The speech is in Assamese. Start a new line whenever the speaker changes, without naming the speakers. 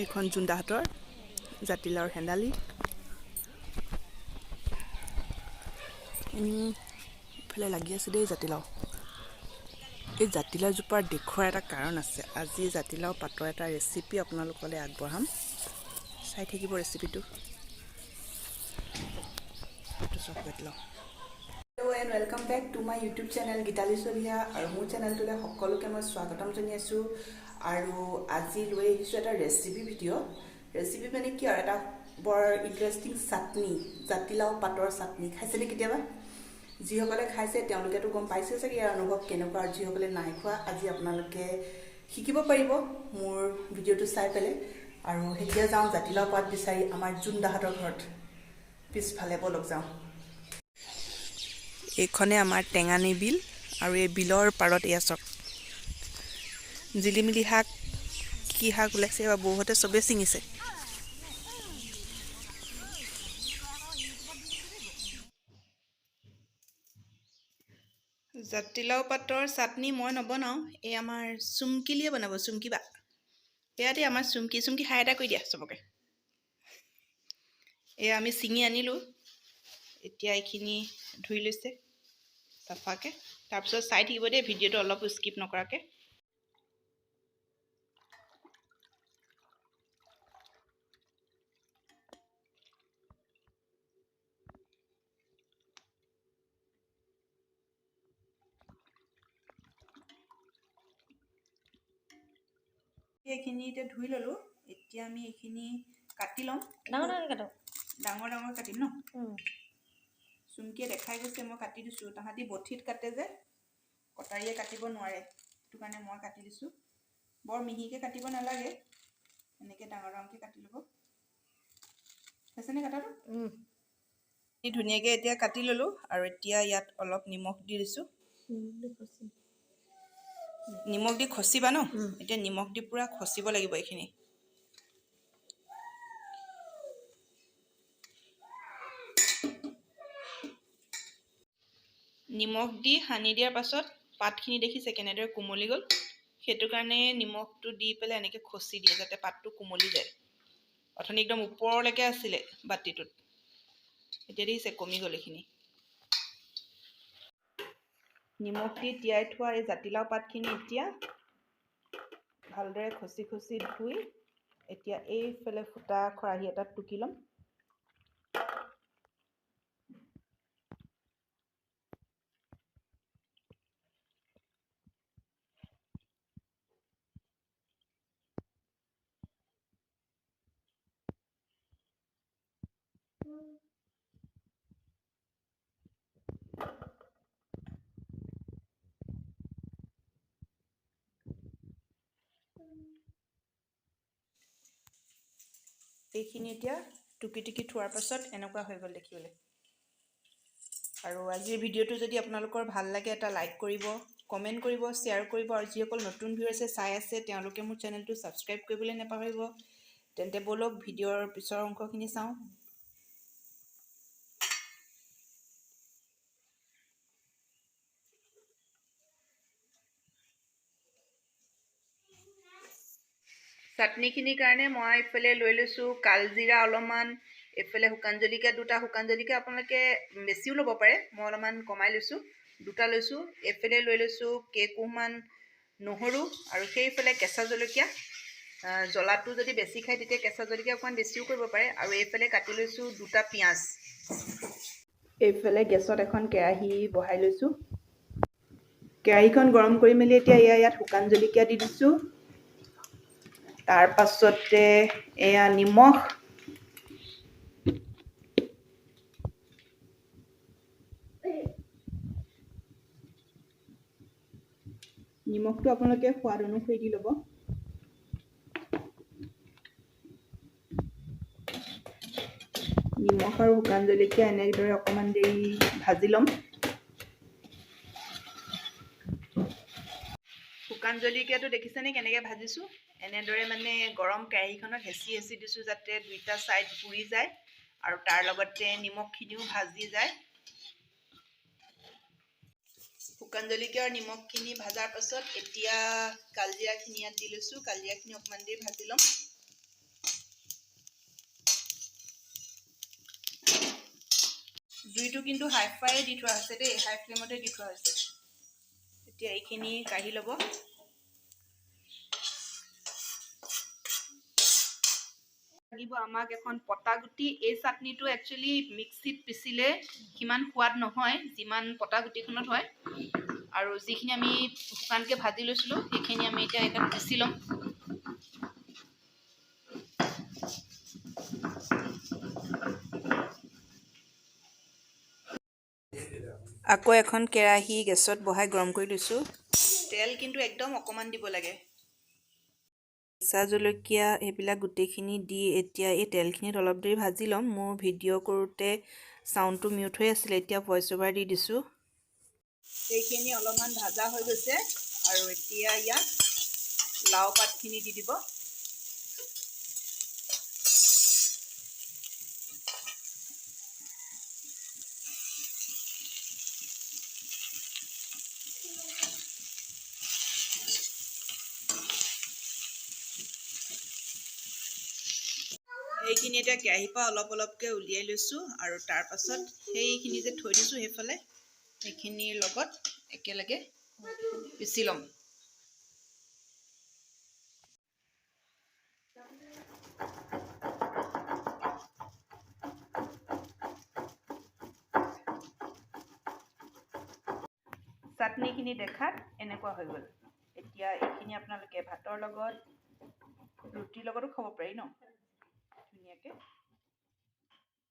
এইখন জুন্দাহাতৰ জাতিলাওৰ হেন্দালি। ইফালে লাগি আছে দেই জাতিলাও। এই জাতিলাও জোপাৰ দেখুৱাৰ এটা কাৰণ আছে। আজি জাতিলাও পাতৰ এটা ৰেচিপি আপোনালোকলৈ আগবঢ়াম, চাই থাকিব ৰেচিপিটো। Hello' and welcome back to my YouTube channel Gitali Chaliha. আৰু মোৰ চেনেলটোলৈ সকলোকে মই স্বাগতম জনাইছোঁ। আৰু আজি লৈ আহিছোঁ এটা ৰেচিপি ভিডিঅ'। ৰেচিপি মানে কি আৰু, এটা বৰ ইণ্টাৰেষ্টিং চাটনি, জাতিলাও পাতৰ চাটনি। খাইছেনে কেতিয়াবা? যিসকলে খাইছে তেওঁলোকেতো গম পাইছে চাগে ইয়াৰ অনুভৱ কেনেকুৱা, আৰু যিসকলে নাই খোৱা আজি আপোনালোকে শিকিব পাৰিব মোৰ ভিডিঅ'টো চাই পেলাই। আৰু এতিয়া যাওঁ জাতিলাও পাত বিচাৰি আমাৰ জুন্দাহাতৰ ঘৰত। পিছফালে বলক যাওঁ। এইখনে আমাৰ টেঙানী বিল, আৰু এই বিলৰ পাৰত এয়া চাওক জিলিমিলি শাক, কি শাক ওলাইছে বা বৌহঁতে চবেই ছিঙিছে। জাতিলাও পাতৰ চাটনি মই নবনাওঁ, এই আমাৰ চুমকিলিয়ে বনাব, চুমকিবা। ইয়াতে আমাৰ চুমকি হাই এটা কৰি দিয়া চবকে। এয়া আমি ছিঙি আনিলোঁ, এতিয়া এইখিনি ধুই লৈছে চাফাকৈ। তাৰপিছত চাই থাকিব দেই ভিডিঅ'টো, অলপ স্কিপ নকৰাকৈ। এইখিনি এতিয়া ধুই ল'লোঁ। এতিয়া আমি এইখিনি কাটি ল'ম। ডাঙৰ কাটিম ন। চুমকিয়ে দেখাই গৈছে, মই কাটি দিছোঁ। তাহাঁতি বঠিত কাটে যে, কটাৰীয়ে কাটিব নোৱাৰে, সেইটো কাৰণে মই কাটি দিছোঁ। বৰ মিহিকৈ কাটিব নালাগে, এনেকৈ ডাঙৰকৈ কাটি ল'ব। হৈছেনে কটাটো? ধুনীয়াকৈ এতিয়া কাটি ল'লোঁ, আৰু এতিয়া ইয়াত অলপ নিমখ দি দিছোঁ। নিমখ দি খচিবা ন? এতিয়া নিমখ দি পূৰা খচিব লাগিব এইখিনি। নিমখ দি সানি দিয়াৰ পাছত পাতখিনি দেখিছে কেনেদৰে কোমলি গ'ল। সেইটো কাৰণে নিমখটো দি পেলাই এনেকৈ খচি দিয়ে, যাতে পাতটো কোমলি যায়। অথনি একদম ওপৰলৈকে আছিলে বাতিটোত, এতিয়া দেখিছে কমি গ'ল এইখিনি। নিমখ দি তিয়াই থোৱা এই জাতিলাও পাতখিনি এতিয়া ভালদৰে খচি ধুই এতিয়া এইফালে ফুটা খৰাহী এটাত টুকি ল'ম। এইখিনি এতিয়া টুকি থোৱাৰ পাছত এনেকুৱা হৈ গ'ল দেখিবলৈ। আৰু আজিৰ ভিডিঅ'টো যদি আপোনালোকৰ ভাল লাগে এটা লাইক কৰিব, কমেণ্ট কৰিব, শ্বেয়াৰ কৰিব, আৰু যিসকল নতুন ভিউৱাৰ্ছে চাই আছে তেওঁলোকে মোৰ চেনেলটো ছাবস্ক্ৰাইব কৰিবলৈ নাপাহৰিব। তেন্তে ব'লক ভিডিঅ'ৰ পিছৰ অংশখিনি চাওঁ। চাটনিখিনিৰ কাৰণে মই এইফালে লৈ লৈছোঁ কালজিৰা অলপমান, এইফালে শুকান জলকীয়া দুটা। শুকান জলকীয়া আপোনালোকে বেছিও ল'ব পাৰে, মই অলপমান কমাই লৈছোঁ, দুটা লৈছোঁ। এইফালে লৈ লৈছোঁ কেইকুহমান নহৰু, আৰু সেইফালে কেঁচা জলকীয়া। জ্বলাটো যদি বেছি খায় তেতিয়া কেঁচা জলকীয়া অকণমান বেছিও কৰিব পাৰে। আৰু এইফালে কাটি লৈছোঁ দুটা পিঁয়াজ। এইফালে গেছত এখন কেৰাহী বহাই লৈছোঁ। কেৰাহীখন গৰম কৰি মেলি এতিয়া ইয়াত শুকান জলকীয়া দি দিছোঁ। তাৰ পাছতে এয়া নিমখ, নিমখটো আপোনালোকে সোৱাদ অনুসৰি দি ল'ব। নিমখ আৰু শুকান জলকীয়া এনেদৰে অকণমান দেৰি ভাজি ল'ম। শুকান জলকীয়াটো দেখিছেনে কেনেকৈ ভাজিছোঁ? এনেদৰে মানে গৰম কেৰাহীখনত হেঁচি দিছোঁ, যাতে দুইটা ছাইড পুৰি যায় আৰু তাৰ লগতে নিমখখিনিও ভাজি যায়। শুকান জলকীয়া আৰু নিমখখিনি ভাজাৰ পাছত এতিয়া কালজিৰাখিনি ইয়াত দি লৈছোঁ। কালজিৰাখিনি অকণমান দেৰি ভাজি ল'ম। জুইটো কিন্তু হাই ফাই দি থোৱা হৈছে দেই, হাই ফ্লেমতে দি থোৱা হৈছে। এতিয়া এইখিনি কাঢ়ি ল'ব। লাগিব আমাক এখন পটাগুটি। এই চাটনিটো একচুৱেলি মিক্সিত পিচিলে সিমান সোৱাদ নহয় যিমান পটাগুটিখনত হয়। আৰু যিখিনি আমি শুকানকৈ ভাজি লৈছিলোঁ সেইখিনি আমি এতিয়া এইখন পিচি ল'ম। আকৌ এখন কেৰাহী গেছত বহাই গৰম কৰি লৈছোঁ। তেল কিন্তু একদম অকণমান দিব লাগে। কেঁচা জলকীয়া এইবিলাক গোটেইখিনি দি এতিয়া এই তেলখিনিত অলপ দেৰি ভাজি ল'ম। মোৰ ভিডিঅ' কৰোঁতে চাউণ্ডটো মিউট হৈ আছিলে, এতিয়া ভইচ অভাৰ দি দিছোঁ। এইখিনি অলপমান ভাজা হৈ গৈছে আৰু এতিয়া ইয়াত লাও পাতখিনি দি দিব। এইখিনি এতিয়া কেৰাহীৰ পৰা অলপ অলপকৈ উলিয়াই লৈছোঁ আৰু তাৰপাছত সেইখিনি যে থৈ দিছোঁ সেইফালে সেইখিনিৰ লগত একেলগে পিচি ল'ম। চাটনিখিনি দেখাত এনেকুৱা হৈ গ'ল। এতিয়া এইখিনি আপোনালোকে ভাতৰ লগত ৰুটিৰ লগতো খাব পাৰি ন, ধুনীয়াকৈ।